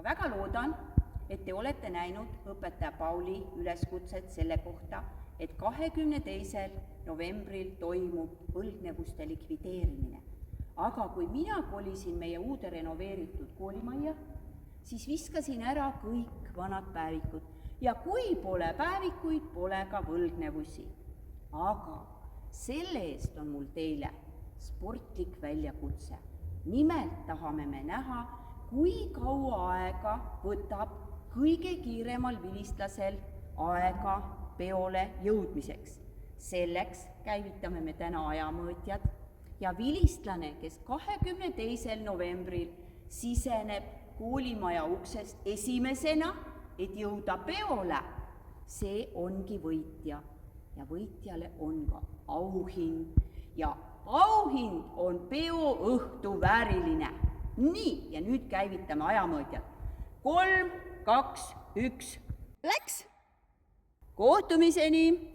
väga loodan, et te olete näinud õpetaja Pauli üleskutset selle kohta, et 22. novembril toimub võlgnevuste likvideerimine. Aga kui mina kolisin meie uude renoveeritud koolimajja, siis viskasin ära kõik vanad päevikud ja kui pole päevikuid, pole ka võlgnevusi. Aga selle eest on mul teile sportlik väljakutse. Nimelt tahame me näha, kui kaua aega võtab kõige kiiremal vilistlasel aega peole jõudmiseks. Selleks käivitame me täna ajamõõtjad ja vilistlane, kes 22. novembril siseneb koolimaja uksest esimesena, et jõuda peole, see ongi võitja. Ja võitjale on ka auhind. Ja auhind on peoõhtu vääriline. Nii, ja nüüd käivitame ajamõõtjad. 3, 2, 1. Läks! Kohtumiseni!